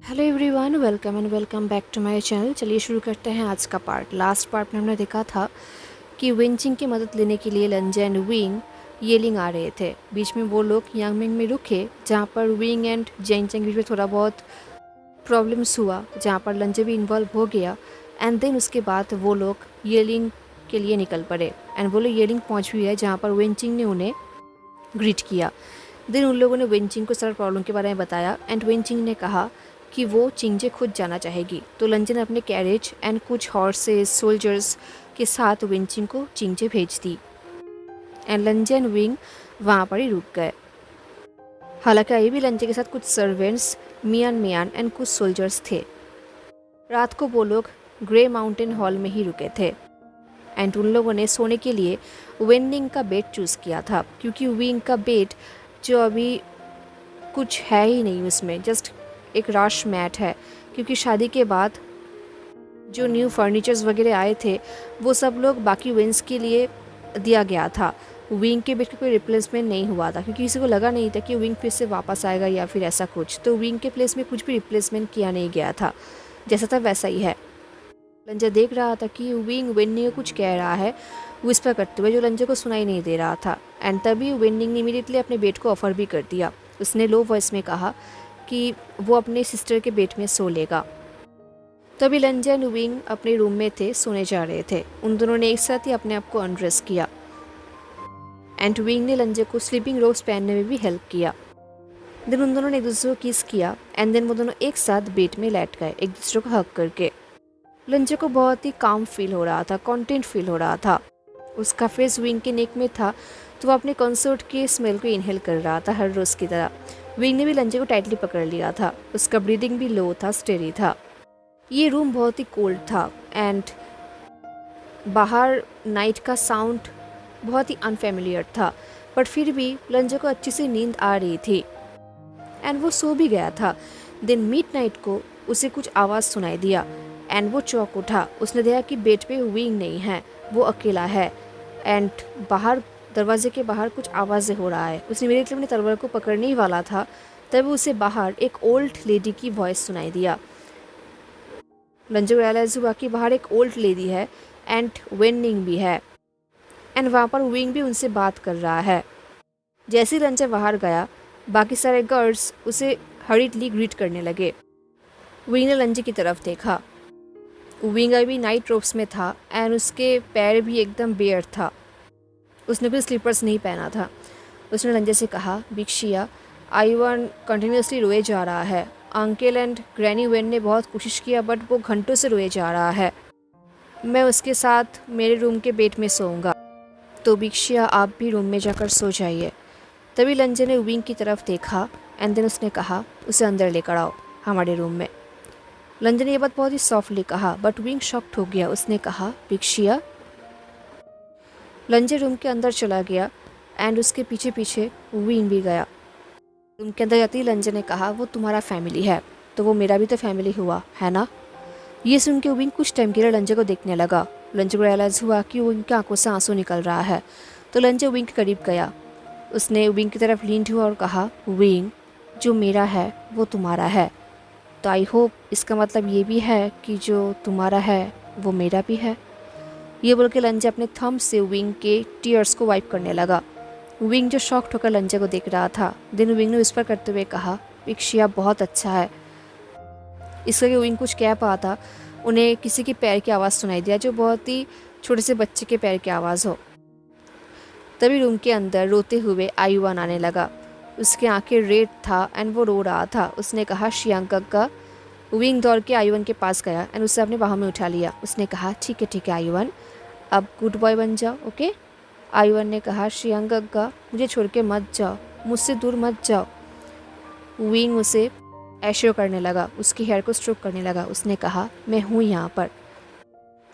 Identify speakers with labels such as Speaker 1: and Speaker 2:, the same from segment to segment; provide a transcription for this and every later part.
Speaker 1: Hello everyone, welcome back to my channel. चलिए शुरू करते हैं आज का पार्ट। लास्ट पार्ट में हमने देखा था कि विंचिंग की मदद लेने के लिए लंजे एंड विंग येलिंग आ रहे थे। बीच में वो लोग यांगमिंग में रुके, जहाँ पर विंग एंड जेनचेंग बीच में थोड़ा बहुत प्रॉब्लम्स हुआ, जहाँ पर लंजे भी इन्वॉल्व हो गया। एंड देन उसके बाद वो लोग येलिंग के लिए निकल पड़े एंड वो लोग येलिंग पहुँच भी है, जहाँ पर विंचिंग ने उन्हें ग्रीट किया। देन उन लोगों ने विंचिंग को सारा प्रॉब्लम के बारे में बताया एंड विंचिंग ने कहा कि वो चिंगजे खुद जाना चाहेगी। तो लंजे ने अपने कैरेज एंड कुछ हॉर्सेस सोल्जर्स के साथ विंचिंग को चिंगजे भेज दी एंड लंजे एंड विंग वहाँ पर ही रुक गए। हालांकि अभी भी लंजे के साथ कुछ सर्वेंट्स मियान एंड कुछ सोल्जर्स थे। रात को वो लोग ग्रे माउंटेन हॉल में ही रुके थे एंड उन लोगों ने सोने के लिए विंग का बेड चूज़ किया था, क्योंकि विंग का बेड जो अभी कुछ है ही नहीं, उसमें जस्ट एक राश मैट है, क्योंकि शादी के बाद जो न्यू फर्नीचर्स वगैरह आए थे वो सब लोग बाकी विंग्स के लिए दिया गया था। विंग के बेड का कोई रिप्लेसमेंट नहीं हुआ था, क्योंकि किसी को लगा नहीं था कि विंग फिर से वापस आएगा या फिर ऐसा कुछ। तो विंग के प्लेस में कुछ भी रिप्लेसमेंट किया नहीं गया था, जैसा था वैसा ही है। लंजा देख रहा था कि विंग विन्नी को कुछ कह रहा है विस्पर करते हुए, जो लंजे को सुनाई नहीं दे रहा था। एंड तभी विनिंग ने इमीडिएटली अपने बेट को ऑफर भी कर दिया। उसने लो वॉइस में कहा कि वो अपने सिस्टर के बेट में सो लेगा। तभी लंजा एंड विंग अपने रूम में थे, सोने जा रहे थे। उन दोनों ने एक साथ ही अपने आप को अनड्रेस किया एंड विंग ने लंजे को स्लीपिंग रोब्स पहनने में भी हेल्प किया। देन उन दोनों ने एक दूसरे को किस किया एंड देन वो दोनों एक साथ बेट में लेट गए, एक दूसरे को हग करके। लंजे को बहुत ही काम फील हो रहा था, कॉन्टेंट फील हो रहा था। उसका फेस विंग के नेक में था, तो वो अपने कंसर्ट के स्मेल को इनहेल कर रहा था हर रोज़ की तरह। विंग ने भी लंजे को टाइटली पकड़ लिया था। उसका ब्रीदिंग भी लो था, स्टेडी था। ये रूम बहुत ही कोल्ड था एंड बाहर नाइट का साउंड बहुत ही अनफेमिलियर था, बट फिर भी लंजे को अच्छी सी नींद आ रही थी एंड वो सो भी गया था। दिन मिडनाइट को उसे कुछ आवाज़ सुनाई दिया एंड वो चौंक उठा। उसने देखा कि बेड पे विंग नहीं है, वो अकेला है एंड बाहर दरवाजे के बाहर कुछ आवाज़ें हो रहा है। उसने इमीडिएटली अपने तलवार को पकड़ने ही वाला था, तभी उसे बाहर एक ओल्ड लेडी की वॉइस सुनाई दिया। लंजे को रियलाइज हुआ कि बाहर एक ओल्ड लेडी है एंड विनिंग भी है एंड वहाँ पर विंग भी उनसे बात कर रहा है। जैसे ही लंजे बाहर गया, बाकी सारे गर्ल्स उसे हरीडली ग्रीट करने लगे। विंग ने लंजे की तरफ देखा। विंग अभी नाइट रोब्स में था एंड उसके पैर भी एकदम बेयर था। उसने भी स्लीपर्स नहीं पहना था। उसने लंजे से कहा, बिक्शिया, आईवन कंटिन्यूसली रोए जा रहा है। अंकल एंड ग्रैनी वेन ने बहुत कोशिश किया, बट वो घंटों से रोए जा रहा है। मैं उसके साथ मेरे रूम के बेड में सोऊंगा, तो बिक्शिया आप भी रूम में जाकर सो जाइए। तभी लंजे ने विंग की तरफ देखा एंड देन उसने कहा, उसे अंदर लेकर आओ हमारे रूम में। लंजे ने यह बात बहुत ही सॉफ्टली कहा, बट विंग शॉक्ड हो गया। उसने कहा, बिक्शिया। लंजे रूम के अंदर चला गया एंड उसके पीछे पीछे विंग भी गया। रूम के अंदर जाते ही लंजे ने कहा, वो तुम्हारा फैमिली है तो वो मेरा भी तो फैमिली हुआ है ना। ये सुन के विंग कुछ टाइम के लिए लंजे को देखने लगा। लंजे को रियलाइज़ हुआ कि विंग की आंखों से आंसू निकल रहा है, तो लंजे विंग के करीब गया। उसने विंग की तरफ लीन हुआ और कहा, विंग, जो मेरा है वो तुम्हारा है, तो आई होप इसका मतलब ये भी है कि जो तुम्हारा है वो मेरा भी है। ये बोल के लंजे अपने थंब से विंग के टीयर्स को वाइप करने लगा। विंग जो शॉक्ड होकर लंजे को देख रहा था। दिन विंग ने विस्पर करते हुए कहा, बिक्शिया बहुत अच्छा है। इसका कि विंग कुछ कह पाया था, उन्हें किसी के पैर की आवाज़ सुनाई दिया, जो बहुत ही छोटे से बच्चे के पैर की आवाज़ हो। तभी रूम के अंदर रोते हुए आयुवान आने लगा। उसकी आंखें रेड था एंड वो रो रहा था। उसने कहा, श्रियंका। विंग दौड़ के आयुवन के पास गया एंड उसे अपने बाहों में उठा लिया। उसने कहा, ठीक है आयुवन, अब गुड बॉय बन जाओ, ओके। आयुवन ने कहा, श्रियंका, मुझे छोड़ के मत जाओ, मुझसे दूर मत जाओ। विंग उसे एश्योर करने लगा, उसकी हेयर को स्ट्रोक करने लगा। उसने कहा, मैं हूँ यहाँ पर,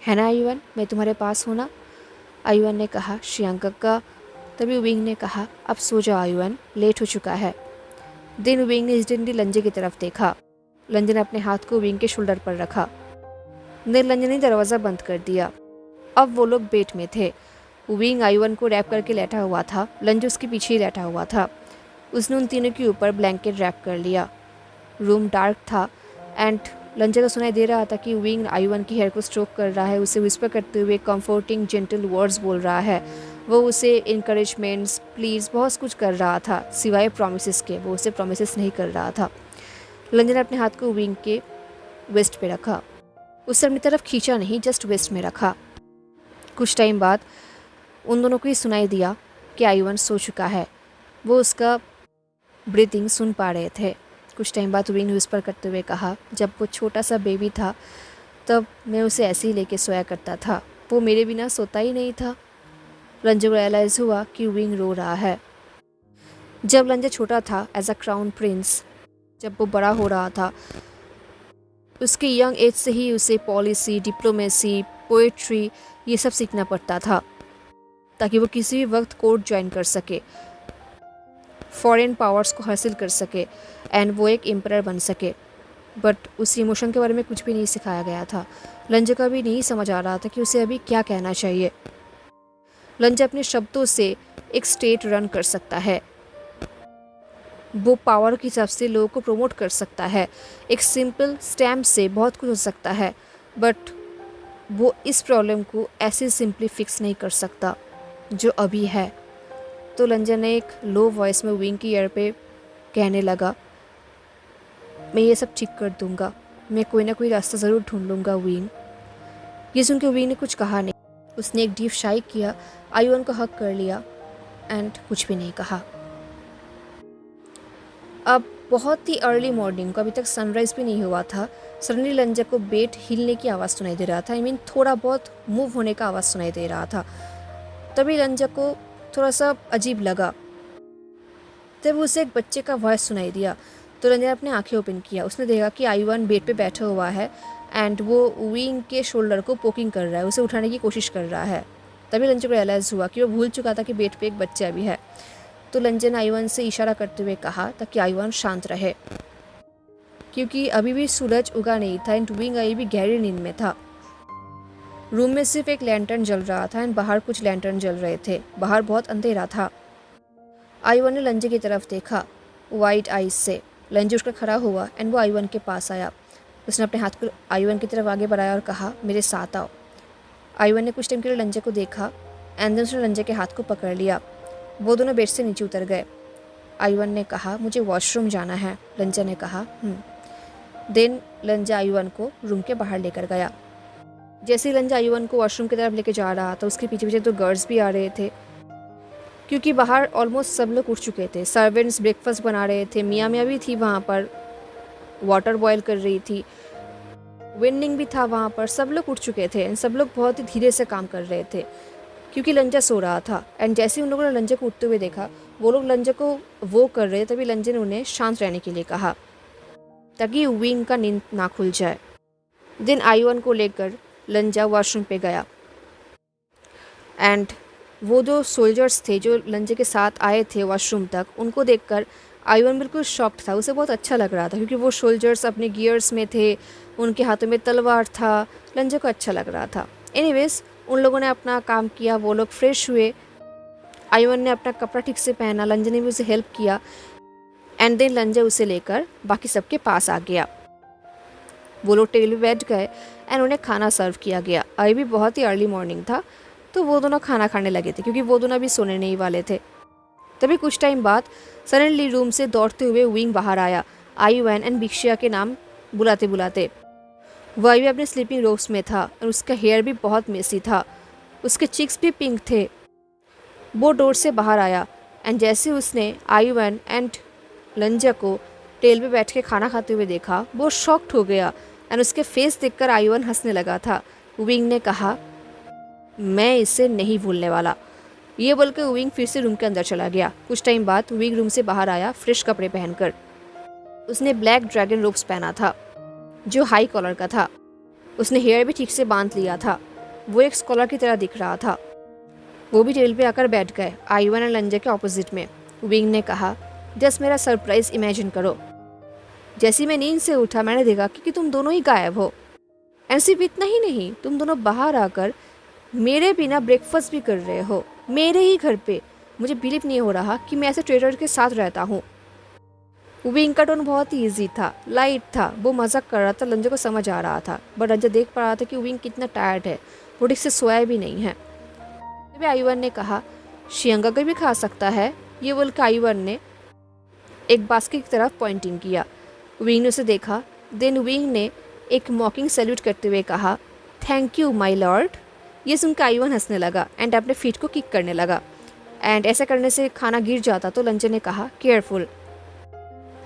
Speaker 1: है ना आयुवन, मैं तुम्हारे पास हूँ ना। आयुवन ने कहा, श्रियंका। तभी विंग ने कहा, अब सो जाओ आयुवन, लेट हो चुका है। दिन विंग ने इंस्टेंटली लंजे की तरफ देखा। लंजे ने अपने हाथ को विंग के शोल्डर पर रखा। देन लंजे ने दरवाज़ा बंद कर दिया। अब वो लोग बेड में थे। विंग आयुवन को रैप करके लेटा हुआ था। लंजे उसके पीछे ही लेटा हुआ था। उसने उन तीनों के ऊपर ब्लैंकेट रैप कर लिया। रूम डार्क था एंड लंजा को सुनाई दे रहा था कि विंग आयुवन की हेयर को स्ट्रोक कर रहा है, उसे विस्पर करते हुए कंफर्टिंग जेंटल वर्ड्स बोल रहा है। वो उसे इनकरेजमेंट्स प्लीज़ बहुत कुछ कर रहा था सिवाय प्रोमिसेस के। वो उसे प्रोमिसेस नहीं कर रहा था। लंजा ने अपने हाथ को विंग के वेस्ट पे रखा, उसे अपनी तरफ खींचा नहीं, जस्ट वेस्ट में रखा। कुछ टाइम बाद उन दोनों को ही सुनाई दिया कि आयुवन सो चुका है। वो उसका ब्रीथिंग सुन पा रहे थे। कुछ टाइम बाद विंग विस्पर करते हुए कहा, जब वो छोटा सा बेबी था तब मैं उसे ऐसे ही लेके सोया करता था, वो मेरे बिना सोता ही नहीं था। लंजा को रियलाइज़ हुआ कि विंग रो रहा है। जब लंजा छोटा था एज अ क्राउन प्रिंस, जब वो बड़ा हो रहा था, उसके यंग एज से ही उसे पॉलिसी, डिप्लोमेसी, पोएट्री ये सब सीखना पड़ता था ताकि वो किसी भी वक्त कोर्ट ज्वाइन कर सके, फॉरेन पावर्स को हासिल कर सके एंड वो एक एम्परर बन सके। बट उस इमोशन के बारे में कुछ भी नहीं सिखाया गया था। लंजा का भी नहीं समझ आ रहा था कि उसे अभी क्या कहना चाहिए। लंजा अपने शब्दों से एक स्टेट रन कर सकता है, वो पावर के हिसाब से लोगों को प्रमोट कर सकता है, एक सिंपल स्टैम्प से बहुत कुछ हो सकता है, बट वो इस प्रॉब्लम को ऐसे सिंपली फिक्स नहीं कर सकता जो अभी है। तो लंजा ने एक लो वॉइस में विंग की ईयर पे कहने लगा, मैं ये सब ठीक कर दूंगा, मैं कोई ना कोई रास्ता ज़रूर ढूंढ लूँगा विंग। ये सुन के विंग ने कुछ कहा नहीं, उसने एक डीप शाई किया, आयुवन को हक कर लिया एंड कुछ भी नहीं कहा। अब बहुत ही अर्ली मॉर्निंग को, अभी तक सनराइज़ भी नहीं हुआ था, सडनली लंजा को बेड हिलने की आवाज़ सुनाई दे रहा था। थोड़ा बहुत मूव होने का आवाज़ सुनाई दे रहा था। तभी लंजा को थोड़ा सा अजीब लगा। तब उसे एक बच्चे का वॉइस सुनाई दिया। तो लंजा ने अपने आंखें ओपन किया। उसने देखा कि आयुवन बेड पे बैठा हुआ है एंड वो विंग के शोल्डर को पोकिंग कर रहा है, उसे उठाने की कोशिश कर रहा है। तभी लंजा को रियलाइज़ हुआ कि वो भूल चुका था कि बेड पे एक बच्चा भी है। तो लंजा ने आयुवन से इशारा करते हुए कहा ताकि आयुवन शांत रहे, क्योंकि अभी भी सूरज उगा नहीं था एंड विंग अभी भी गहरी नींद में था। रूम में सिर्फ एक लैंटर्न जल रहा था एंड बाहर कुछ लैंटर्न जल रहे थे। बाहर बहुत अंधेरा था। आयुवन ने लंजा की तरफ देखा वाइट आइज से। लंजा उठकर खड़ा हुआ एंड वो आयुवन के पास आया। उसने अपने हाथ को आयुवन की तरफ आगे बढ़ाया और कहा, मेरे साथ आओ। आयुवन ने कुछ टाइम के लिए लंजा को देखा एंड देन उसने लंजा के हाथ को पकड़ लिया। वो दोनों बेड से नीचे उतर गए। आयुवन ने कहा, मुझे वॉशरूम जाना है। लंजा ने कहा देन लंजा आयुवन को रूम के बाहर लेकर गया। जैसे ही लंजा आयुवन को वॉशरूम की तरफ लेकर जा रहा था, उसके पीछे पीछे तो गर्ल्स भी आ रहे थे, क्योंकि बाहर ऑलमोस्ट सब लोग उठ चुके थे। सर्वेंट्स ब्रेकफास्ट बना रहे थे, मियाँ मियाँ भी थी वहाँ पर, वाटर बॉयल कर रही थी, विंडिंग भी था वहाँ पर। सब लोग उठ चुके थे एंड सब लोग बहुत ही धीरे से काम कर रहे थे क्योंकि लंजा सो रहा था। एंड जैसे ही उन लोगों ने लंजा को उठते हुए देखा, वो लोग लंजा को वो कर रहे थे, तभी लंजा ने उन्हें शांत रहने के लिए कहा ताकि विंग का नींद ना खुल जाए। दिन आयुवन को लेकर लंजा वॉशरूम पे गया एंड वो जो सोल्जर्स थे जो लंजा के साथ आए थे वॉशरूम तक, उनको देखकर आयुवन बिल्कुल शॉक्ड था। उसे बहुत अच्छा लग रहा था क्योंकि वो सोल्जर्स अपने गियर्स में थे, उनके हाथों में तलवार था। लंजा को अच्छा लग रहा था। एनीवेज उन लोगों ने अपना काम किया, वो लोग फ्रेश हुए। आयुवन ने अपना कपड़ा ठीक से पहना, लंजा ने भी उसे हेल्प किया एंड देन लंजा उसे लेकर बाकी सबके पास आ गया। वो लोग टेबल पे बैठ गए एंड उन्हें खाना सर्व किया गया। अभी भी बहुत ही अर्ली मॉर्निंग था, तो वो दोनों खाना खाने लगे थे क्योंकि वो दोनों अभी सोने नहीं वाले थे। तभी कुछ टाइम बाद सडनली रूम से दौड़ते हुए विंग बाहर आया, आयुवन एंड भिक्षिया के नाम बुलाते बुलाते। वह भी अपने स्लीपिंग रोब्स में था और उसका हेयर भी बहुत मेसी था, उसके चिक्स भी पिंक थे। वो डोर से बाहर आया एंड जैसे उसने आयुवन एंड लंजा को टेल पे बैठ के खाना खाते हुए देखा, वो शॉक्ड हो गया एंड उसके फेस देखकर आयुवन हंसने लगा था। विंग ने कहा, मैं इसे नहीं भूलने वाला। ये बोलकर विंग फिर से रूम के अंदर चला गया। कुछ टाइम बाद विंग रूम से बाहर आया फ्रेश कपड़े पहनकर। उसने ब्लैक ड्रैगन रोब्स पहना था जो हाई कॉलर का था। उसने हेयर भी ठीक से बांध लिया था। वो एक स्कॉलर की तरह दिख रहा था। वो भी टेबल पे आकर बैठ गए आयुवन और लंजा के ऑपोजिट में। विंग ने कहा, जस्ट मेरा सरप्राइज इमेजिन करो। जैसे मैं नींद से उठा, मैंने देखा कि तुम दोनों ही गायब हो। एंड सिर्फ इतना ही नहीं, तुम दोनों बाहर आकर मेरे बिना ब्रेकफास्ट भी कर रहे हो, मेरे ही घर पे। मुझे बिलीव नहीं हो रहा कि मैं ऐसे ट्रेडर के साथ रहता हूँ। विंग का टोन बहुत ही ईजी था, लाइट था, वो मजाक कर रहा था, लंजा को समझ आ रहा था, बट लंजा देख पा रहा था कि विंग कितना टायर्ड है, वो ठीक से सोया भी नहीं है। तभी आयुवन ने कहा, शियंग अगर भी खा सकता है। ये बोल के आयुवन ने एक बास्केट की तरफ पॉइंटिंग किया। विंग ने उसे देखा। देन विंग ने एक मॉकिंग सैल्यूट करते हुए कहा, थैंक यू माई लॉर्ड। ये सुनकर आयुवन हंसने लगा एंड अपने फीट को किक करने लगा, एंड ऐसा करने से खाना गिर जाता। तो लंजे ने कहा, केयरफुल,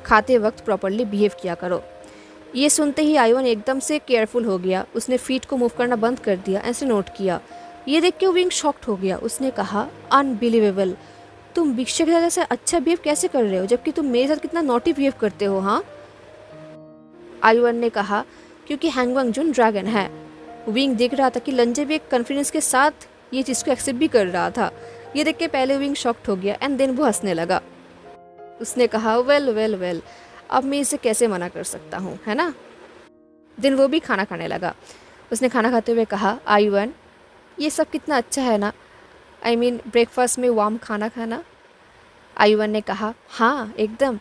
Speaker 1: खाते वक्त प्रॉपरली बिहेव किया करो। ये सुनते ही आयुवन एकदम से केयरफुल हो गया। उसने फीट को मूव करना बंद कर दिया, ऐसे नोट किया। ये देख के विंग शॉक्ड हो गया। उसने कहा, अनबिलीवेबल, तुम भिक्षा के साथ ऐसा अच्छा बिहेव कैसे कर रहे हो, जबकि तुम मेरे साथ कितना नॉटी बिहेव करते हो। हाँ, आयुवन ने कहा, क्योंकि हैंगवांग जुन ड्रैगन है। विंग देख रहा था कि लंजे भी एक कॉन्फिडेंस के साथ ये चीज़ को एक्सेप्ट भी कर रहा था। ये देख के पहले विंग शॉक्ड हो गया एंड देन वो हंसने लगा। उसने कहा, वेल वेल वेल, अब मैं इसे कैसे मना कर सकता हूँ, है ना। दिन वो भी खाना खाने लगा। उसने खाना खाते हुए कहा, आयुवन, ये सब कितना अच्छा है ना, आई मीन ब्रेकफास्ट में वार्म खाना खाना। आयुवन ने कहा, हाँ एकदम।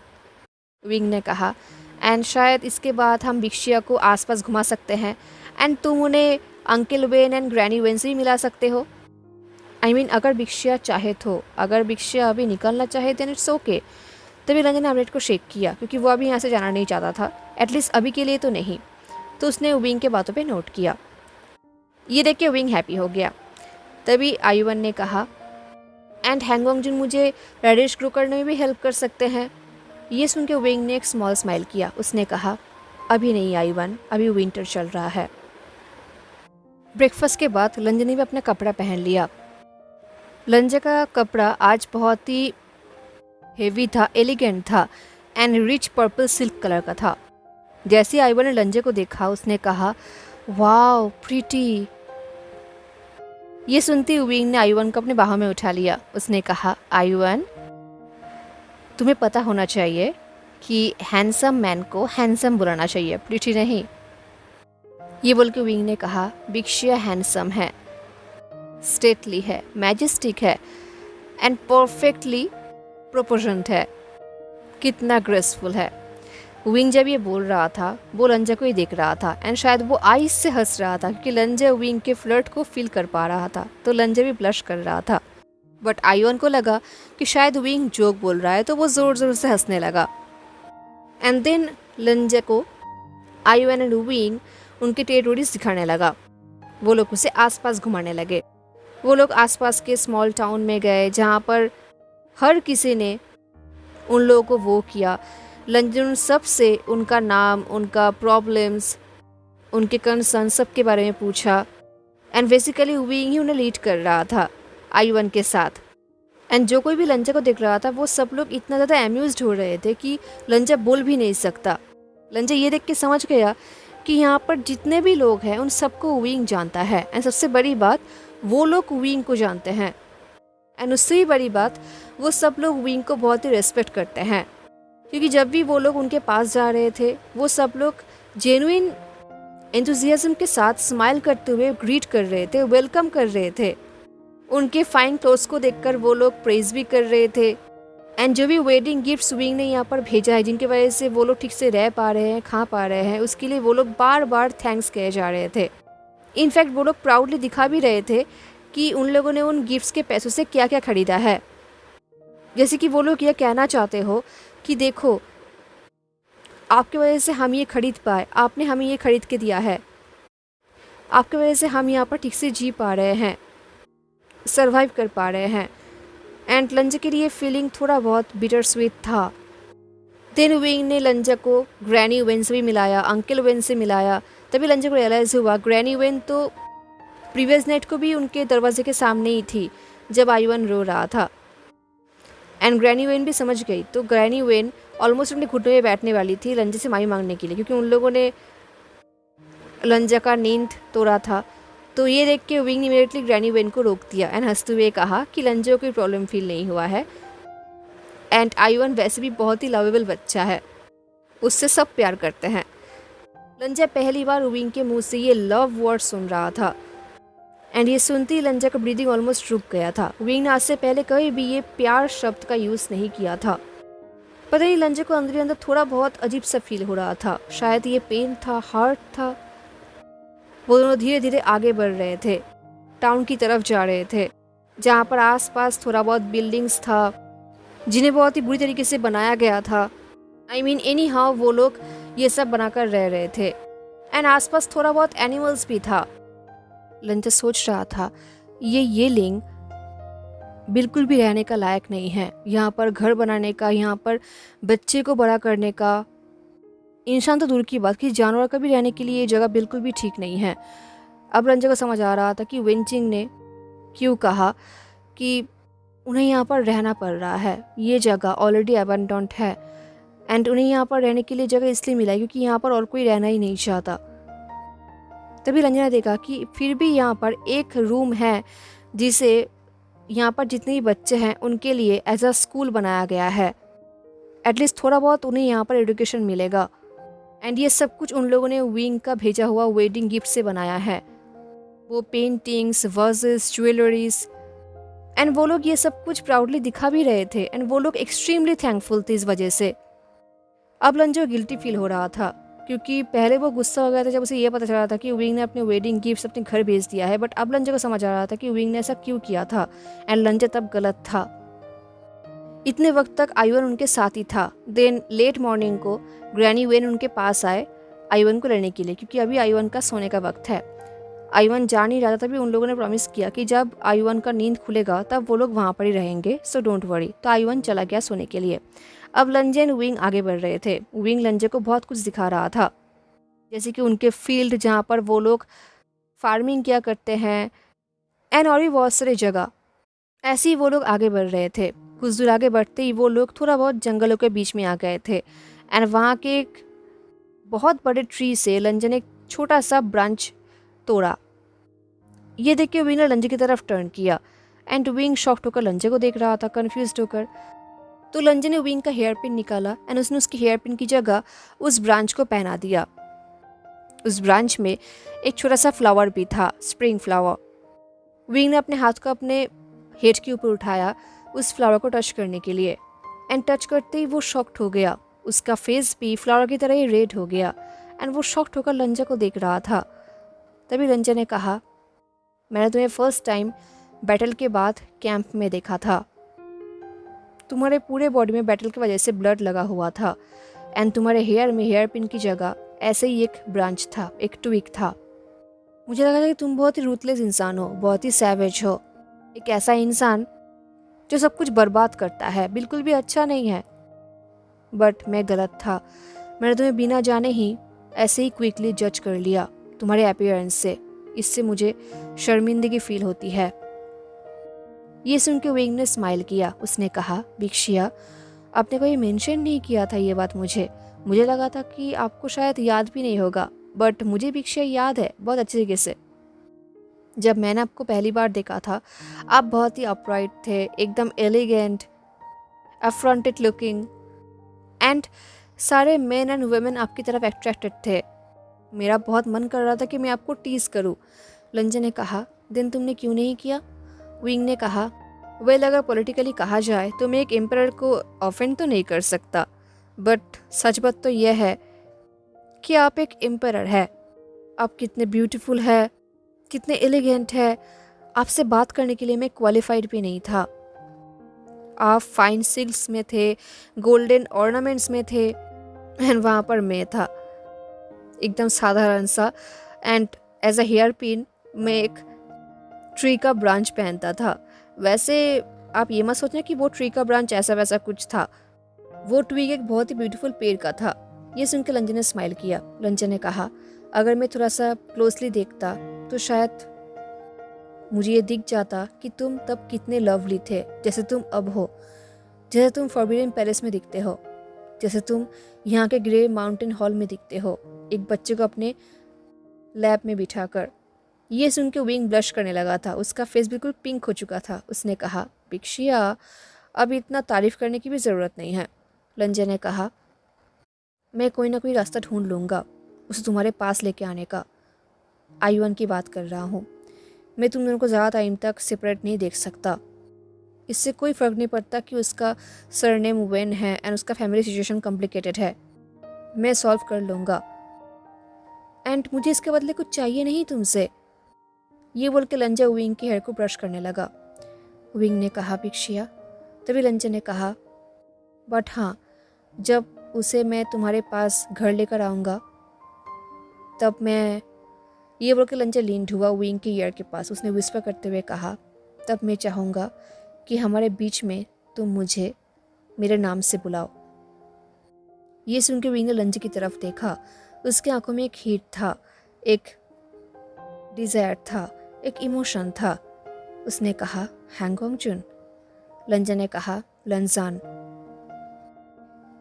Speaker 1: विंग ने कहा, एंड शायद इसके बाद हम भिक्षिया को आसपास घुमा सकते हैं, एंड तुम उन्हें uncle when and granny when से भी मिला सकते हो। आई मीन अगर भिक्षिया चाहे तो, अगर भिक्षिया अभी निकलना चाहे देन इट्स ओके। तभी रंजन ने आमलेट को शेक किया, क्योंकि वो अभी यहाँ से जाना नहीं चाहता था, एटलीस्ट अभी के लिए तो नहीं। तो उसने विंग के बातों पे नोट किया। ये देख के विंग हैप्पी हो गया। तभी आयुवन ने कहा, एंड हैंगवांग जुन मुझे रेडिश ग्रो करने में भी हेल्प कर सकते हैं। ये सुन के विंग ने एक स्मॉल स्माइल किया। उसने कहा, अभी नहीं आयुवन, अभी विंटर चल रहा है। ब्रेकफास्ट के बाद लंजे ने भी अपना कपड़ा पहन लिया। लंजे का कपड़ा आज बहुत ही हेवी था, एलिगेंट था and rich purple silk colour का था। जैसे आयुवन ने लंजे को देखा, उसने कहा, वाओ प्रीटी। ये सुनते हुए विंग ने आयुवन को अपने बाहों में उठा लिया। उसने कहा, आयुवन, तुम्हें पता होना चाहिए कि हैंडसम मैन को हैंडसम बुलाना चाहिए, प्रीटी नहीं। ये बोल के विंग ने कहा, भिक्षिया हैंडसम है, स्टेटली है, मैजेस्टिक है एंड परफेक्टली प्रोपोर्शन्ड है, कितना ग्रेसफुल है। विंग जब ये बोल रहा था, वो लंजा को ही देख रहा था एंड शायद वो आइस से हंस रहा था, क्योंकि लंजा विंग के फ्लर्ट को फील कर पा रहा था। तो लंजा भी ब्लश कर रहा था। बट आयुवन को लगा कि शायद विंग जोक बोल रहा है, तो वो ज़ोर ज़ोर से हंसने लगा। एंड देन लंजा को आयुवन एंड विंग उनके टेरिटोरीज दिखाने लगा। वो लोग उसे आसपास घुमाने लगे। वो लोग आसपास के स्मॉल टाउन में गए, जहाँ पर हर किसी ने उन लोगों को वो किया। लंजन सब से उनका नाम, उनका प्रॉब्लम्स, उनके कंसर्न सब के बारे में पूछा। एंड बेसिकली विंग ही उन्हें लीड कर रहा था आयुवन के साथ। एंड जो कोई भी लंजा को देख रहा था, वो सब लोग इतना ज़्यादा अम्यूज्ड हो रहे थे कि लंजा बोल भी नहीं सकता। लंजा ये देख के समझ गया कि यहाँ पर जितने भी लोग हैं उन सबको विंग जानता है। एंड सबसे बड़ी बात, वो लोग विंग को जानते हैं। एंड उससे भी बड़ी बात, वो सब लोग विंग को बहुत ही रेस्पेक्ट करते हैं, क्योंकि जब भी वो लोग उनके पास जा रहे थे, वो सब लोग जेन्युइन एंथुजियाज्म के साथ स्माइल करते हुए ग्रीट कर रहे थे, वेलकम कर रहे थे। उनके फाइन क्लोथ्स को देखकर वो लोग प्रेज भी कर रहे थे। एंड जो भी वेडिंग गिफ्ट्स विंग ने यहाँ पर भेजा है, जिनकी वजह से वो लोग ठीक से रह पा रहे हैं, खा पा रहे हैं, उसके लिए वो लोग बार बार थैंक्स कहे जा रहे थे। इनफैक्ट वो लोग प्राउडली दिखा भी रहे थे कि उन लोगों ने उन गिफ्ट्स के पैसों से क्या क्या खरीदा है। जैसे कि वो लोग यह कहना चाहते हो कि देखो, आपकी वजह से हम ये खरीद पाए, आपने हमें ये खरीद के दिया है, आपकी वजह से हम यहाँ पर ठीक से जी पा रहे हैं, सरवाइव कर पा रहे हैं। एंड लंजा के लिए फीलिंग थोड़ा बहुत बिटर स्वीट था। देन विंग ने लंजा को ग्रैनी वेन से भी मिलाया, अंकल वेन से मिलाया। तभी लंजा को रियलाइज़ हुआ, ग्रैनी वेन तो प्रीवियस नाइट को भी उनके दरवाजे के सामने ही थी जब आयुवन रो रहा था। एंड ग्रैनी वेन भी समझ गई। तो ग्रैनी वेन ऑलमोस्ट अपने घुटने में बैठने वाली थी लंजा से माफ़ी मांगने के लिए, क्योंकि उन लोगों ने लंजा का नींद तोड़ा था। तो ये देख के विंग ने इमीडिएटली ग्रैनी वेन को रोक दिया एंड हंसते हुए कहा कि लंजा को कोई प्रॉब्लम फील नहीं हुआ है, एंड आयुवन वैसे भी बहुत ही लवेबल बच्चा है, उससे सब प्यार करते हैं। लंजा पहली बार विंग के मुंह से ये लव वर्ड सुन रहा था। एंड ये सुनते ही लंजा का ब्रीदिंग ऑलमोस्ट रुक गया था। विंग ने आज से पहले कभी भी ये प्यार शब्द का यूज़ नहीं किया था। पता नहीं लंजे को अंदर ही अंदर थोड़ा बहुत अजीब सा फील हो रहा था। शायद ये पेन था, हार्ट था। वो दोनों धीरे धीरे आगे बढ़ रहे थे, टाउन की तरफ जा रहे थे, जहाँ पर आसपास थोड़ा बहुत बिल्डिंग्स था जिन्हें बहुत ही बुरी तरीके से बनाया गया था। आई मीन एनी हाउ वो लोग ये सब बनाकर रह रहे थे। एंड आसपास थोड़ा बहुत एनिमल्स भी था। लंजा सोच रहा था ये येलिंग बिल्कुल भी रहने का लायक नहीं है। यहाँ पर घर बनाने का, यहाँ पर बच्चे को बड़ा करने का, इंसान तो दूर की बात कि जानवर का भी रहने के लिए ये जगह बिल्कुल भी ठीक नहीं है। अब रंजा को समझ आ रहा था कि वेंचिंग ने क्यों कहा कि उन्हें यहाँ पर रहना पड़ रहा है। ये जगह ऑलरेडी अबंडोंट है एंड उन्हें यहाँ पर रहने के लिए जगह इसलिए मिला है क्योंकि यहाँ पर और कोई रहना ही नहीं चाहता। तभी रंजना ने देखा कि फिर भी यहाँ पर एक रूम है जिसे यहाँ पर जितने भी बच्चे हैं उनके लिए एज अ स्कूल बनाया गया है। एटलीस्ट थोड़ा बहुत उन्हें यहाँ पर एजुकेशन मिलेगा। एंड ये सब कुछ उन लोगों ने विंग का भेजा हुआ वेडिंग गिफ्ट से बनाया है। वो पेंटिंग्स, वर्सेस, ज्वेलरीज, एंड वो लोग ये सब कुछ प्राउडली दिखा भी रहे थे एंड वो लोग एक्सट्रीमली थैंकफुल थे इस वजह से। अब लंजो गिल्टी फील हो रहा था क्योंकि पहले वो गुस्सा हो गया था जब उसे ये पता चला था कि विंग ने अपने वेडिंग गिफ्ट अपने घर भेज दिया है। बट अब लंजो को समझ आ रहा था कि विंग ने ऐसा क्यों किया था एंड लंजो तब गलत था। इतने वक्त तक आयुवन उनके साथ ही था। देन लेट मॉर्निंग को ग्रैनी वेन उनके पास आए आयुवन को लेने के लिए क्योंकि अभी आयुवन का सोने का वक्त है। आयुवन जा नहीं रहा था, तभी उन लोगों ने प्रॉमिस किया कि जब आयुवन का नींद खुलेगा तब वो लोग वहाँ पर ही रहेंगे, सो डोंट वरी। तो आयुवन चला गया सोने के लिए। अब लंजे एंड विंग आगे बढ़ रहे थे। विंग लंजे को बहुत कुछ दिखा रहा था, जैसे कि उनके फील्ड जहाँ पर वो लोग फार्मिंग किया करते हैं एंड और भी बहुत सारी जगह। ऐसे ही वो लोग आगे बढ़ रहे थे। कुछ दूर आगे बढ़ते ही वो लोग थोड़ा बहुत जंगलों के बीच में आ गए थे एंड वहाँ के एक बहुत बड़े ट्री से लंजे ने एक छोटा सा ब्रांच तोड़ा। ये देख के विंग ने लंजे की तरफ टर्न किया एंड विंग शॉक्ड होकर लंजे को देख रहा था, कंफ्यूज्ड होकर। तो लंजे ने विंग का हेयर पिन निकाला एंड उसने उसकी हेयर पिन की जगह उस ब्रांच को पहना दिया। उस ब्रांच में एक छोटा सा फ्लावर भी था, स्प्रिंग फ्लावर। विंग ने अपने हाथ को अपने हेड के ऊपर उठाया उस फ्लावर को टच करने के लिए एंड टच करते ही वो शॉक्ड हो गया। उसका फेस भी फ्लावर की तरह ही रेड हो गया एंड वो शॉक्ड होकर लंजा को देख रहा था। तभी लंजा ने कहा, मैंने तुम्हें फर्स्ट टाइम बैटल के बाद कैंप में देखा था। तुम्हारे पूरे बॉडी में बैटल की वजह से ब्लड लगा हुआ था एंड तुम्हारे हेयर में हेयर पिन की जगह ऐसे ही एक ब्रांच था, एक ट्विग था। मुझे लगा था कि तुम बहुत ही रूथलेस इंसान हो, बहुत ही सैवेज हो, एक ऐसा इंसान जो सब कुछ बर्बाद करता है, बिल्कुल भी अच्छा नहीं है। बट मैं गलत था। मैंने तुम्हें बिना जाने ही ऐसे ही क्विकली जज कर लिया तुम्हारे अपीयरेंस से। इससे मुझे शर्मिंदगी फील होती है। ये सुन के विंग ने स्माइल किया। उसने कहा, बिक्शिया, आपने कोई मेंशन नहीं किया था ये बात मुझे लगा था कि आपको शायद याद भी नहीं होगा, बट मुझे बिक्शिया याद है बहुत अच्छे तरीके से। जब मैंने आपको पहली बार देखा था आप बहुत ही अपराइट थे, एकदम एलिगेंट, अफ्रंटेड लुकिंग एंड सारे मेन एंड वुमेन आपकी तरफ अट्रैक्टेड थे। मेरा बहुत मन कर रहा था कि मैं आपको टीज करूं। लंजे ने कहा, दिन तुमने क्यों नहीं किया? विंग ने कहा, वेल अगर पॉलिटिकली कहा जाए तो मैं एक एम्परर को ऑफेंड तो नहीं कर सकता, बट सच बात तो यह है कि आप एक एम्परर है। आप कितने ब्यूटीफुल है, कितने एलिगेंट है, आपसे बात करने के लिए मैं क्वालिफाइड भी नहीं था। आप फाइन सिल्क्स में थे, गोल्डन ऑर्नामेंट्स में थे एंड वहाँ पर मैं था एकदम साधारण सा and as a hairpin मैं एक ट्री का ब्रांच पहनता था। वैसे आप ये मत सोचना कि वो ट्री का ब्रांच ऐसा वैसा कुछ था, वो ट्विग एक बहुत ही ब्यूटीफुल पेड़ का था। ये सुनकर लंजे ने स्माइल किया। लंजे ने कहा, अगर मैं थोड़ा सा क्लोजली देखता तो शायद मुझे ये दिख जाता कि तुम तब कितने लवली थे, जैसे तुम अब हो, जैसे तुम फॉरबिडन पैलेस में दिखते हो, जैसे तुम यहाँ के ग्रे माउंटेन हॉल में दिखते हो, एक बच्चे को अपने लैब में बिठाकर। ये सुन के विंग ब्लश करने लगा था, उसका फेस बिल्कुल पिंक हो चुका था। उसने कहा, बिक्शिया, अब इतना तारीफ करने की भी ज़रूरत नहीं है। लंजे ने कहा, मैं कोई ना कोई रास्ता ढूंढ लूँगा उसे तुम्हारे पास लेके आने का। आयुवन की बात कर रहा हूँ, मैं तुम दोनों को ज़्यादा टाइम तक सेपरेट नहीं देख सकता। इससे कोई फ़र्क नहीं पड़ता कि उसका सरनेम वेन है एंड उसका फैमिली सिचुएशन कॉम्प्लिकेटेड है, मैं सॉल्व कर लूँगा एंड मुझे इसके बदले कुछ चाहिए नहीं तुमसे। ये बोल के लंजा विंग के हेयर को ब्रश करने लगा। विंग ने कहा भिक्षिया। तभी लंजा ने कहा बट हाँ, जब उसे मैं तुम्हारे पास घर लेकर आऊँगा तब मैं, ये बोल के लंजा लीन हुआ विंग के ईयर के पास। उसने विस्पर करते हुए कहा तब मैं चाहूँगा कि हमारे बीच में तुम मुझे मेरे नाम से बुलाओ। ये सुन के विंग ने लंजा की तरफ देखा। उसके आंखों में एक हीट था, एक डिज़ायर था, एक इमोशन था। उसने कहा हैंगोंगजुन। लंजा ने कहा लंजान।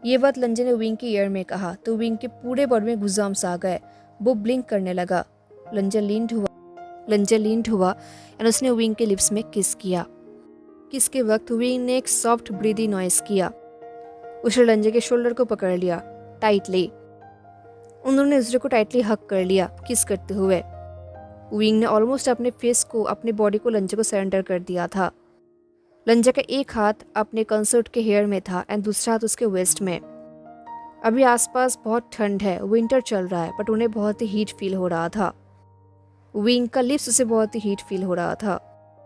Speaker 1: ये बात लंजा ने विंग के ईयर में कहा तो विंग के पूरे बॉडी में गुज़ाम्स आ गए। वो ब्लिंक करने लगा। लंजा लीन हुआ एंड उसने विंग के लिप्स में किस किया। किस के वक्त विंग ने एक सॉफ्ट ब्रीदी नॉइस किया। उसने लंजा के शोल्डर को पकड़ लिया टाइटली। उन्होंने दूसरे को टाइटली हक कर लिया किस करते हुए। विंग ने ऑलमोस्ट अपने फेस को, अपने बॉडी को लंजा को सरेंडर कर दिया था। लंजा का एक हाथ अपने कंसर्ट के हेयर में था एंड दूसरा हाथ उसके वेस्ट में। अभी आसपास बहुत ठंड है, विंटर चल रहा है, बट उन्हें बहुत ही हीट फील हो रहा था। विंग का लिप्स उसे बहुत ही हीट फील हो रहा था।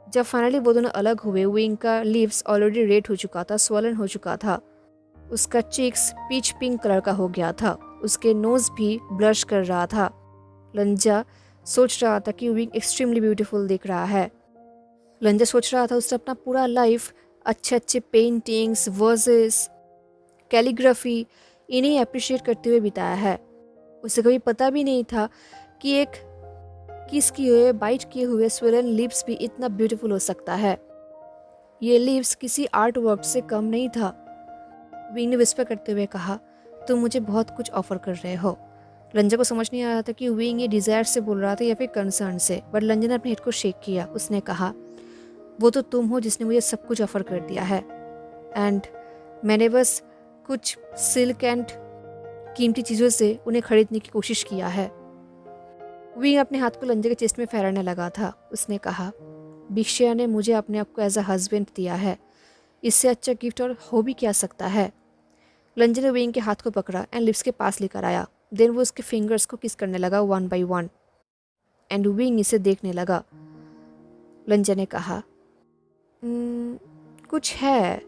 Speaker 1: जब फाइनली वो दोनों अलग हुए, विंग का लिप्स ऑलरेडी रेड हो चुका था, स्वॉलन हो चुका था। उसका चीक्स पीच पिंक कलर का हो गया था। उसके नोज भी ब्लश कर रहा था। लंजा सोच रहा था कि विंग एक्सट्रीमली ब्यूटीफुल दिख रहा है। लंजा सोच रहा था उसने अपना पूरा लाइफ अच्छे अच्छे पेंटिंग्स, वर्सेस, कैलीग्राफी इन्हें अप्रिशिएट करते हुए बिताया है। उसे कभी पता भी नहीं था कि एक किस किए हुए, बाइट किए हुए स्वेलन लिप्स भी इतना ब्यूटीफुल हो सकता है। ये लिप्स किसी आर्ट वर्क से कम नहीं था। विंग ने विस्पर करते हुए कहा तुम मुझे बहुत कुछ ऑफर कर रहे हो। लंजा को समझ नहीं आ रहा था कि विंग ये डिज़ायर से बोल रहा था या फिर कंसर्न से, बट लंजा ने अपने हेड को शेक किया। उसने कहा वो तो तुम हो जिसने मुझे सब कुछ ऑफर कर दिया है एंड मैंने बस कुछ सिल्क एंड कीमती चीज़ों से उन्हें खरीदने की कोशिश किया है। विंग अपने हाथ को लंजा के चेस्ट में फहराने लगा था। उसने कहा भिक्षिया ने मुझे अपने आप को एज अ हस्बैंड दिया है, इससे अच्छा गिफ्ट और हो भी क्या सकता है। लंजा ने विंग के हाथ को पकड़ा एंड लिप्स के पास लेकर आया। देन वो उसके फिंगर्स को किस करने लगा one by one and wing इसे देखने लगा। लंजा ने कहा कुछ है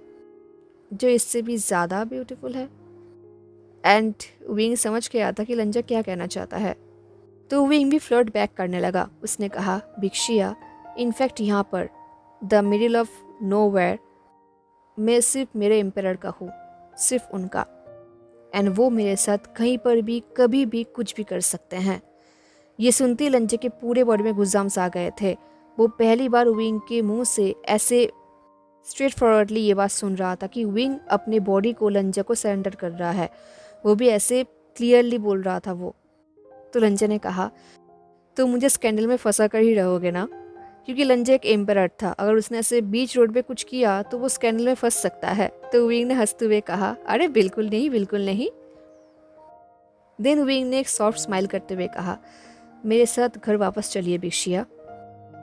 Speaker 1: जो इससे भी ज़्यादा ब्यूटीफुल है। एंड विंग समझ गया था कि लंजा क्या कहना चाहता है, तो विंग भी फ्लर्ट बैक करने लगा। उसने कहा भिक्षिया, इनफैक्ट यहाँ पर द मिडिल ऑफ नोवेयर मैं सिर्फ मेरे एम्परर का हूँ, सिर्फ उनका, एंड वो मेरे साथ कहीं पर भी कभी भी कुछ भी कर सकते हैं। ये सुनते लंजे के पूरे बॉडी में गुज़ाम्स आ गए थे। वो पहली बार विंग के मुंह से ऐसे स्ट्रेट फॉरवर्डली ये बात सुन रहा था कि विंग अपने बॉडी को लंजा को सरेंडर कर रहा है। वो भी ऐसे क्लियरली बोल रहा था वो। तो लंजा ने कहा तो मुझे स्कैंडल में फंसा कर ही रहोगे ना, क्योंकि लंजा एक एम्परर था। अगर उसने ऐसे बीच रोड पे कुछ किया तो वो स्कैंडल में फंस सकता है। तो विंग ने हंसते हुए कहा अरे बिल्कुल नहीं, बिल्कुल नहीं। देन विंग ने एक सॉफ्ट स्माइल करते हुए कहा मेरे साथ घर वापस चलिए भिक्षिया।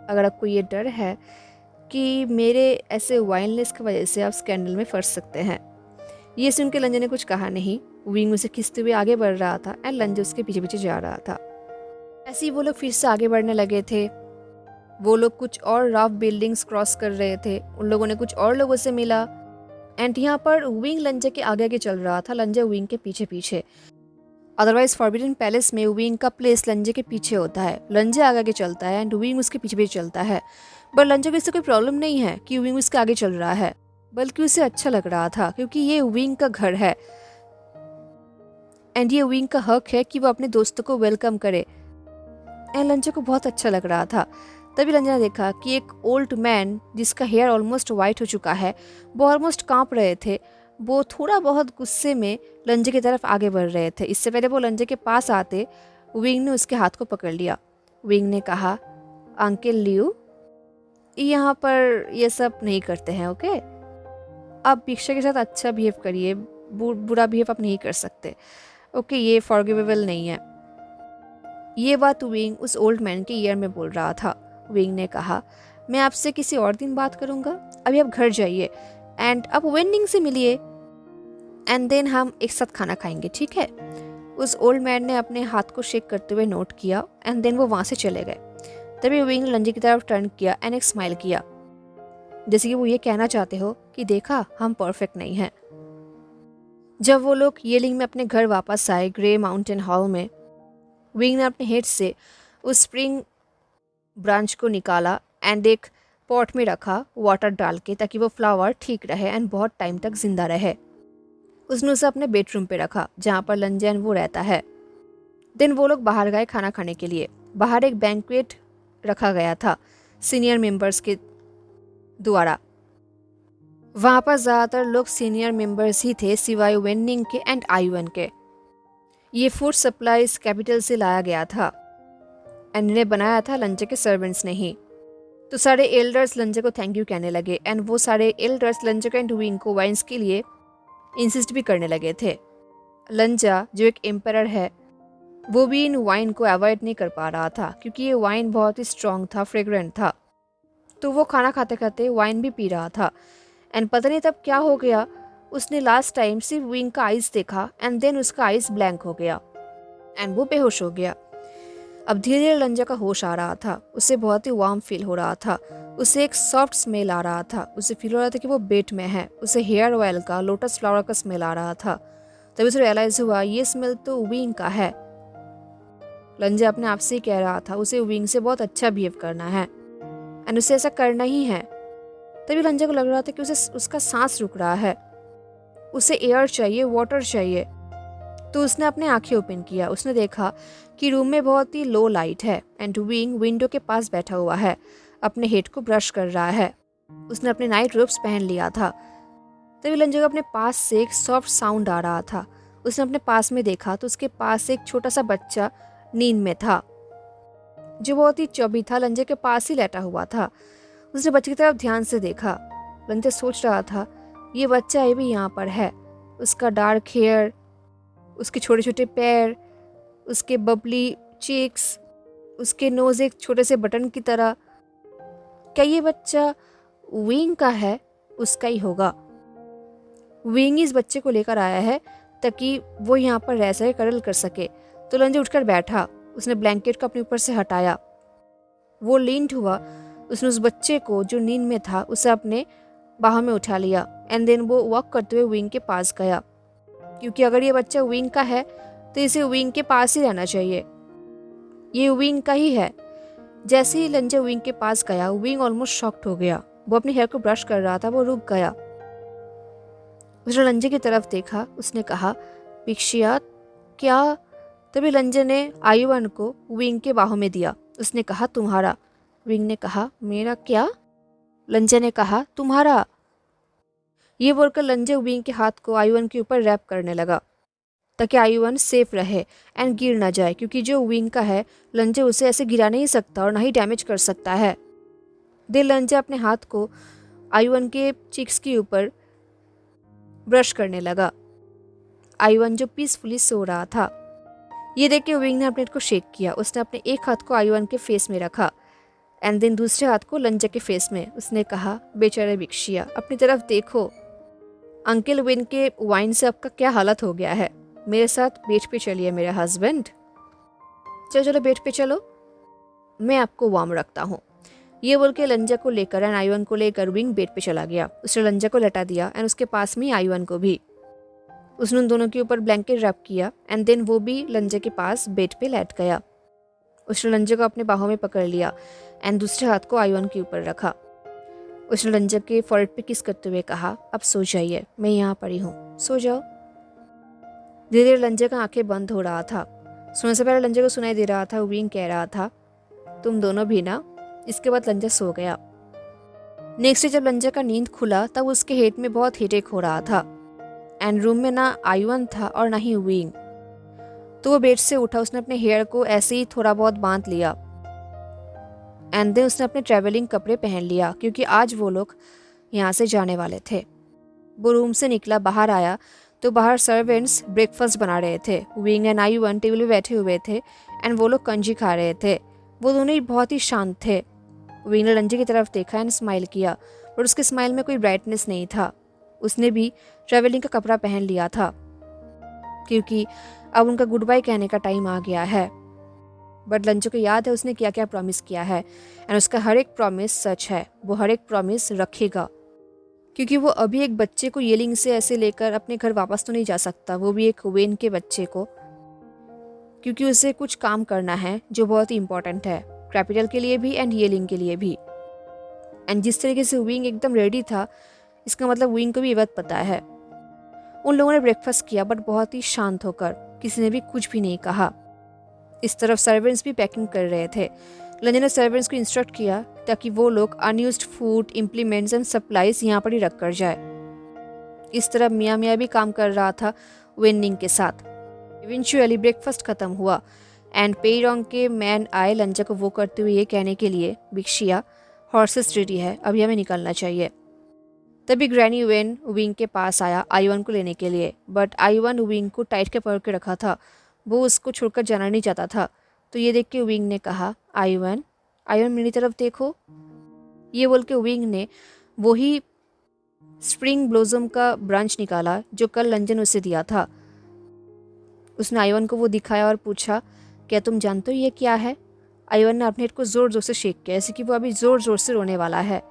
Speaker 1: अगर आपको ये डर है कि मेरे ऐसे वाइल्डनेस की वजह से आप स्कैंडल में फंस सकते हैं। ये सुन के लंजा ने कुछ कहा नहीं। विंग उसे खींचते हुए आगे बढ़ रहा था एंड लंजा उसके पीछे पीछे जा रहा था। ऐसे ही वो लोग फिर से आगे बढ़ने लगे थे। वो लोग कुछ और रफ बिल्डिंग्स क्रॉस कर रहे थे। उन लोगों ने कुछ और लोगों से मिला एंड यहाँ पर विंग लंजा के आगे आगे चल रहा था, लंजा विंग के पीछे पीछे। अदरवाइज फॉरबिडन पैलेस में विंग का प्लेस लंजे के पीछे होता है। लंजा आगे आगे चलता है एंड विंग उसके पीछे पीछे चलता है। पर लंजा को इससे कोई प्रॉब्लम नहीं है कि विंग उसके आगे चल रहा है, बल्कि उसे अच्छा लग रहा था क्योंकि ये विंग का घर है एंड ये विंग का हक है कि वो अपने दोस्तों को वेलकम करे। एंड लंजा को बहुत अच्छा लग रहा था। तभी लंजा ने देखा कि एक ओल्ड मैन जिसका हेयर ऑलमोस्ट वाइट हो चुका है, वो ऑलमोस्ट कांप रहे थे। वो थोड़ा बहुत गुस्से में लंजे की तरफ आगे बढ़ रहे थे। इससे पहले वो लंजे के पास आते, विंग ने उसके हाथ को पकड़ लिया। विंग ने कहा अंकल लियू, यहाँ पर ये सब नहीं करते हैं, ओके? आप भिक्षा के साथ अच्छा बिहेव करिए, बुरा बिहेव आप नहीं कर सकते, ओके? ये फॉरगिवेबल नहीं है। ये बात विंग उस ओल्ड मैन के ईयर में बोल रहा था। विंग ने कहा मैं आपसे किसी और दिन बात करूँगा, अभी आप घर जाइए एंड आप वेंडिंग से मिलिए एंड देन हम एक साथ खाना खाएंगे, ठीक है। उस ओल्ड मैन ने अपने हाथ को शेक करते हुए नोट किया एंड देन वो वहाँ से चले गए। तभी विंग लंजे की तरफ टर्न किया एंड एक स्माइल किया, जैसे कि वो ये कहना चाहते हो कि देखा, हम परफेक्ट नहीं हैं। जब वो लोग येलिंग में अपने घर वापस आए ग्रे माउंटेन हॉल में, विंग ने अपने हेड से उस स्प्रिंग ब्रांच को निकाला एंड एक पॉट में रखा वाटर डाल के, ताकि वो फ्लावर ठीक रहे एंड बहुत टाइम तक जिंदा रहे। उसने उसे अपने बेडरूम पे रखा जहाँ पर लंजन वो रहता है। दिन वो लोग बाहर गए खाना खाने के लिए। बाहर एक बैंक्वेट रखा गया था सीनियर मेंबर्स के द्वारा। वहाँ पर ज़्यादातर लोग सीनियर मेंबर्स ही थे सिवाय वेनिंग के एंड आयुवन के। ये फूड सप्लाईज कैपिटल से लाया गया था एंड इन्हें बनाया था लंजे के सर्वेंट्स ने ही। तो सारे एल्डर्स लंजे को थैंक यू कहने लगे एंड वो सारे एल्डर्स लंजे एंड विंग को वाइन्स के लिए इंसिस्ट भी करने लगे थे। लंजा जो एक एम्परर है, वो भी इन वाइन को अवॉइड नहीं कर पा रहा था क्योंकि ये वाइन बहुत ही स्ट्रॉन्ग था, फ्रेग्रेंट था। तो वो खाना खाते खाते वाइन भी पी रहा था एंड पता नहीं तब क्या हो गया, उसने लास्ट टाइम सिर्फ विंग का आइस देखा एंड देन उसका आइस ब्लैंक हो गया एंड वो बेहोश हो गया। अब धीरे धीरे लंजा का होश आ रहा था, उसे बहुत ही वार्म फील हो रहा था, उसे एक सॉफ्ट स्मेल आ रहा था, उसे फील हो रहा था कि वो बेड में है, उसे हेयर ऑयल का, लोटस फ्लावर का स्मेल आ रहा था। तभी उसे रियलाइज हुआ ये स्मेल तो विंग का है। लंजा अपने आप से ही कह रहा था उसे विंग से बहुत अच्छा बिहेव करना है एंड उसे ऐसा करना ही है। तभी लंजा को लग रहा था कि उसे उसका सांस रुक रहा है, उसे एयर चाहिए, वाटर चाहिए। तो उसने अपने आंखें ओपन किया। उसने देखा कि रूम में बहुत ही लो लाइट है एंड विंग विंडो के पास बैठा हुआ है, अपने हेड को ब्रश कर रहा है। उसने अपने नाइट रोब्स पहन लिया था। तभी लंजा को अपने पास से एक सॉफ्ट साउंड आ रहा था। उसने अपने पास में देखा तो उसके पास एक छोटा सा बच्चा नींद में था, जो बहुत ही चौबी था, लंजे के पास ही लेटा हुआ था। उसने बच्चे की तरफ ध्यान से देखा। लंजा सोच रहा था ये बच्चा अभी यहाँ पर है, उसका डार्क हेयर, उसके छोटे छोटे पैर, उसके बबली चीक्स, उसके नोज एक छोटे से बटन की तरह। क्या ये बच्चा विंग का है? उसका ही होगा। विंग इस बच्चे को लेकर आया है ताकि वो यहाँ पर रह सके, कडल कर सके। तो लंजा उठकर बैठा, उसने ब्लैंकेट को अपने ऊपर से हटाया, वो लींड हुआ, उसने उस बच्चे को जो नींद में था उसे अपने बाहों में उठा लिया एंड देन वो वॉक करते हुए विंग के पास गया, क्योंकि अगर ये बच्चा विंग का है तो इसे विंग के पास ही रहना चाहिए, ये विंग का ही है। जैसे ही लंजा विंग के पास गया, विंग ऑलमोस्ट शॉक्ड हो गया। वो अपने हेयर को ब्रश कर रहा था, वो रुक गया। उसने लंजे की तरफ देखा, उसने कहा विक्शिया क्या? तभी लंजे ने आयुवन को विंग के बाहों में दिया। उसने कहा तुम्हारा। विंग ने कहा मेरा क्या? लंजे ने कहा तुम्हारा। ये बोलकर लंजे विंग के हाथ को आयुवन के ऊपर रैप करने लगा ताकि आयुवन सेफ रहे एंड गिर ना जाए, क्योंकि जो विंग का है लंजे उसे ऐसे गिरा नहीं सकता और ना ही डैमेज कर सकता है। लंजे अपने हाथ को आयुवन के चिक्स के ऊपर ब्रश करने लगा। आयुवन जो पीसफुली सो रहा था, ये देख के विंग ने अपने को शेक किया। उसने अपने एक हाथ को आयुवन के फेस में रखा एंड देन दूसरे हाथ को लंजे के फेस में। उसने कहा बेचारे विक्शिया, अपनी तरफ देखो, अंकल विन के वाइन से आपका क्या हालत हो गया है। मेरे साथ बेड पे चलिए मेरे हस्बैंड। चलो चलो बेड पे चलो, मैं आपको वार्म रखता हूँ। ये बोल के लंजा को लेकर एंड आयुवन को लेकर विंग बेड पे चला गया। उसने लंजा को लटा दिया एंड उसके पास में आयुवन को भी। उसने उन दोनों के ऊपर ब्लैंकेट रैप किया एंड देन वो भी लंजे के पास बेड पे लेट गया। उसने लंजे को अपने बाहों में पकड़ लिया एंड दूसरे हाथ को आयुवन के ऊपर रखा। उसने लंजे के फॉरहेड पे किस करते हुए कहा अब सो जाइए, मैं यहाँ पड़ी हूँ, सो जाओ। धीरे धीरे लंजे का आंखें बंद हो रहा था। सोने से पहले लंजे को सुनाई दे रहा था विंग कह रहा था तुम दोनों भी ना। इसके बाद लंजा सो गया। नेक्स्ट डे जब लंजा का नींद खुला तब उसके हेड में बहुत हेडेक हो रहा था एंड रूम में ना आयुवन था और ना ही विंग। तो वो बेड से उठा, उसने अपने हेयर को ऐसे ही थोड़ा बहुत बांध लिया एंड देन उसने अपने ट्रैवलिंग कपड़े पहन लिया, क्योंकि आज वो लोग यहाँ से जाने वाले थे। वो रूम से निकला, बाहर आया तो बाहर सर्वेंट्स ब्रेकफास्ट बना रहे थे। विंग एंड आयुवन टेबल पे बैठे हुए थे एंड वो लोग कंजी खा रहे थे। वो दोनों ही बहुत ही शांत थे। विंग ने लंजे की तरफ देखा एंड स्माइल किया, पर उसके स्माइल में कोई ब्राइटनेस नहीं था। उसने भी ट्रैवलिंग का कपड़ा पहन लिया था क्योंकि अब उनका गुड बाय कहने का टाइम आ गया है। बट लंचो को याद है उसने क्या क्या प्रॉमिस किया है एंड उसका हर एक प्रॉमिस सच है। वो हर एक प्रॉमिस रखेगा क्योंकि वो अभी एक बच्चे को येलिंग से ऐसे लेकर अपने घर वापस तो नहीं जा सकता, वो भी एक वेन के बच्चे को, क्योंकि उसे कुछ काम करना है जो बहुत ही इंपॉर्टेंट है कैपिटल के लिए भी एंड येलिंग के लिए भी। एंड जिस तरीके से विंग एकदम रेडी था, इसका मतलब विंग को भी ये बात पता है। उन लोगों ने ब्रेकफास्ट किया बट बहुत ही शांत होकर, किसी ने भी कुछ भी नहीं कहा। इस तरफ सर्वेंट्स भी पैकिंग कर रहे थे। लंजन ने सर्वेंट्स को इंस्ट्रक्ट किया ताकि वो लोग unused food, implements and supplies यहाँ पर ही रख कर जाए। इस तरफ मियाँ मियाँ भी काम कर रहा था वेनिंग के साथ। इवेंचुअली ब्रेकफास्ट खत्म हुआ एंड पेरोंग के मैन आए लंजा को वो करते हुए ये कहने के लिए, बिक्शिया हॉर्सेस रेडी है, अभी हमें निकलना चाहिए। तभी ग्रैनी वेन विंग के पास आया आईवन को लेने के लिए, बट आईवन विंग को टाइट के पकड़ के रखा था, वो उसको छोड़कर जाना नहीं चाहता था। तो ये देख के विंग ने कहा, आईवन आईवन मेरी तरफ देखो। ये बोल के विंग ने वही स्प्रिंग ब्लॉसम का ब्रांच निकाला जो कल लंजन उसे दिया था। उसने आईवन को वो दिखाया और पूछा, क्या तुम जानते हो ये क्या है? आईवन ने अपने हेड को ज़ोर ज़ोर से शेक किया, जैसे कि वो अभी ज़ोर ज़ोर से रोने वाला है।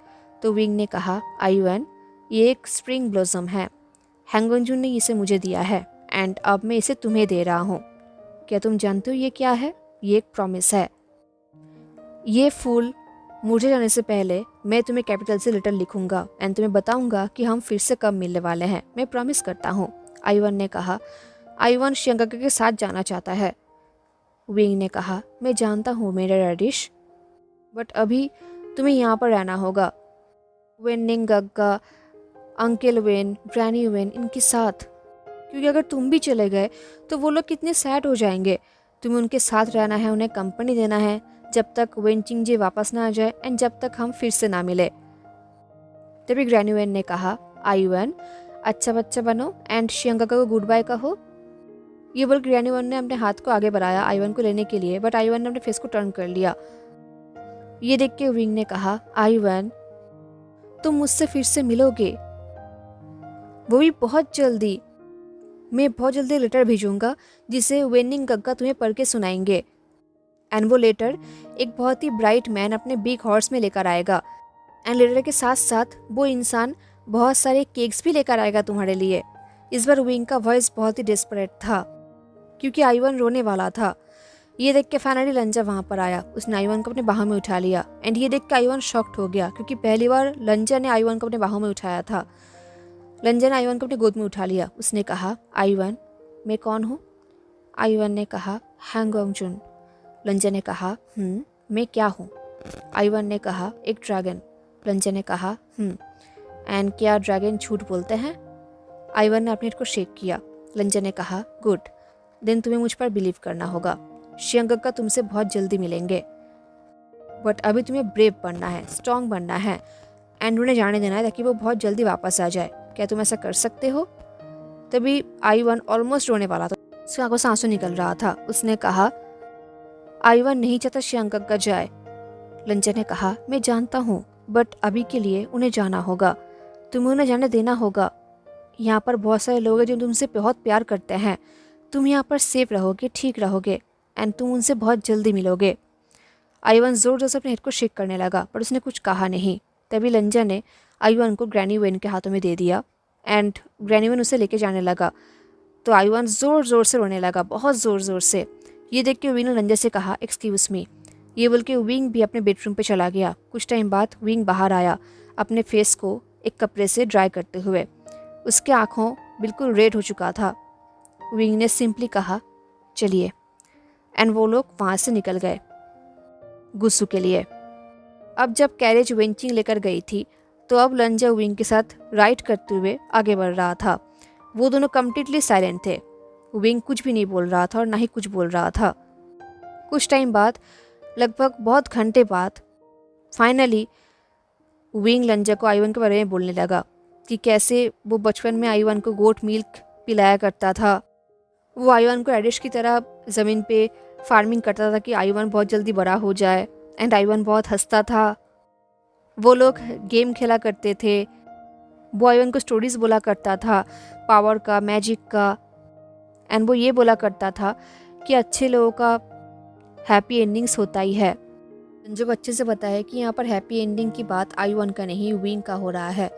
Speaker 1: तो विंग ने कहा, आईवन ये एक स्प्रिंग ब्लॉसम है, हैंगोंजुन ने इसे मुझे दिया है एंड अब मैं इसे तुम्हें दे रहा हूँ। क्या तुम जानते हो ये क्या है? ये एक प्रॉमिस है। ये फूल मुझे जाने से पहले मैं तुम्हें कैपिटल से लेटर लिखूंगा एंड तुम्हें बताऊंगा कि हम फिर से कब मिलने वाले हैं, मैं प्रॉमिस करता हूँ। आईवन ने कहा, आईवन शियांगाका के साथ जाना चाहता है। विंग ने कहा, मैं जानता हूँ मेरा रैडिश, बट अभी तुम्हें यहाँ पर रहना होगा वेनिंग गग्गा, अंकल वेन, ग्रैनी वेन इनके साथ, क्योंकि अगर तुम भी चले गए तो वो लोग कितने सैड हो जाएंगे। तुम्हें उनके साथ रहना है, उन्हें कंपनी देना है जब तक वेनचिंगजे वापस ना आ जाए एंड जब तक हम फिर से ना मिले। तभी ग्रैनी वेन ने कहा, आईवन अच्छा बच्चा बनो एंड शियांगाका को गुड बाय कहो। ये बोल ग्रैनी वेन ने अपने हाथ को आगे बढ़ाया आईवन को लेने के लिए, बट आईवन ने अपने फेस को टर्न कर लिया। ये देख के विंग ने कहा, आईवन तुम मुझसे फिर से मिलोगे, वो भी बहुत जल्दी। मैं बहुत जल्दी लेटर भेजूंगा जिसे वेनिंग गग्गा तुम्हें पढ़ के सुनाएंगे एंड वो लेटर एक बहुत ही ब्राइट मैन अपने बिग हॉर्स में लेकर आएगा एंड लेटर के साथ साथ वो इंसान बहुत सारे केक्स भी लेकर आएगा तुम्हारे लिए। इस बार विंग का वॉइस बहुत ही डेस्परेट था क्योंकि आईवन रोने वाला था। ये देख के फाइनली लंजा वहाँ पर आया, उसने आईवन को अपने बाहों में उठा लिया एंड ये देख के आईवन शॉक्ड हो गया क्योंकि पहली बार लंजा ने आईवन को अपने बाहों में उठाया था। लंजा ने आईवन को अपनी गोद में उठा लिया। उसने कहा, आईवन मैं कौन हूँ? आईवन ने कहा, हैंगोंगजुन। लंजा ने कहा, मैं क्या हूँ? आईवन ने कहा, एक ड्रैगन। लंजा ने कहा, एंड क्या ड्रैगन झूठ बोलते हैं? आईवन ने अपने हेड को शेक किया। लंजा ने कहा, गुड, देन तुम्हें मुझ पर बिलीव करना होगा। शियांगाका तुमसे बहुत जल्दी मिलेंगे, बट अभी तुम्हें ब्रेव बनना है, स्ट्रॉन्ग बनना है एंड उन्हें जाने देना है ताकि वो बहुत जल्दी वापस आ जाए। क्या तुम ऐसा कर सकते हो? तभी आईवन ऑलमोस्ट रोने वाला था, उसकी आंखों से आंसू निकल रहा था। उसने कहा, आईवन नहीं चाहता शियांगाका जाए। लंजा ने कहा, मैं जानता हूँ, बट अभी के लिए उन्हें जाना होगा, तुम्हें उन्हें जाने देना होगा। यहाँ पर बहुत सारे लोग हैं जो तुमसे बहुत प्यार करते हैं, तुम यहाँ पर सेफ रहोगे, ठीक रहोगे एंड तुम उनसे बहुत जल्दी मिलोगे। आईवन जोर जोर से अपने हेड को शेक करने लगा, पर उसने कुछ कहा नहीं। तभी लंजा ने आईवन को ग्रैनी वेन के हाथों में दे दिया एंड ग्रैनी वेन उसे लेके जाने लगा। तो आईवन ज़ोर ज़ोर से रोने लगा, बहुत ज़ोर ज़ोर से। ये देख के विंग ने लंजा से कहा, एक्सक्यूज़ मी। ये बोल के विंग भी अपने बेडरूम पे चला गया। कुछ टाइम बाद विंग बाहर आया, अपने फेस को एक कपड़े से ड्राई करते हुए। उसके आँखों बिल्कुल रेड हो चुका था। विंग ने सिंपली कहा, चलिए, एंड वो लोग वहाँ से निकल गए गुस्सू के लिए। अब जब कैरेज वेंचिंग लेकर गई थी तो अब लंजा विंग के साथ राइड करते हुए आगे बढ़ रहा था। वो दोनों कम्प्लीटली साइलेंट थे। विंग कुछ भी नहीं बोल रहा था और ना ही कुछ बोल रहा था। कुछ टाइम बाद, लगभग बहुत घंटे बाद, फाइनली विंग लंजा को आईवन के बारे में बोलने लगा कि कैसे वो बचपन में आईवन को गोट मिल्क पिलाया करता था। वो आईवन को एडिश की तरह ज़मीन पे फार्मिंग करता था कि आईवन बहुत जल्दी बड़ा हो जाए एंड आईवन बहुत हंसता था वो लोग गेम खेला करते थे, बॉय उनको स्टोरीज बोला करता था पावर का, मैजिक का, एंड वो ये बोला करता था कि अच्छे लोगों का हैप्पी एंडिंग्स होता ही है। लंजो को अच्छे से पता है कि यहाँ पर हैप्पी एंडिंग की बात आयुवन का नहीं विंग का हो रहा है।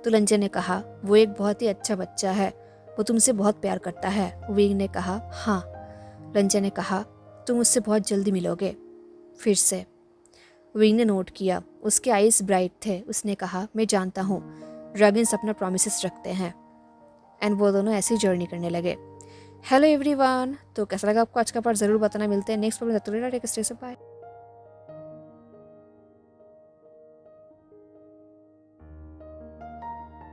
Speaker 1: तो लंजन ने कहा वो एक बहुत ही अच्छा बच्चा है, वो तुमसे बहुत प्यार करता है। विंग ने कहा हाँ। लंजन ने कहा तुम उससे बहुत जल्दी मिलोगे फिर से। विंग ने नोट किया, उसके आईज ब्राइट थे। उसने कहा मैं जानता हूँ, ड्रैगन्स अपना प्रॉमिसेस रखते हैं। एंड वो दोनों ऐसी जर्नी करने लगे। हेलो एवरीवन, तो कैसा लगा आपको आज का पार्ट ज़रूर बताना। मिलते हैं नेक्स्ट पार्ट में। Take bye.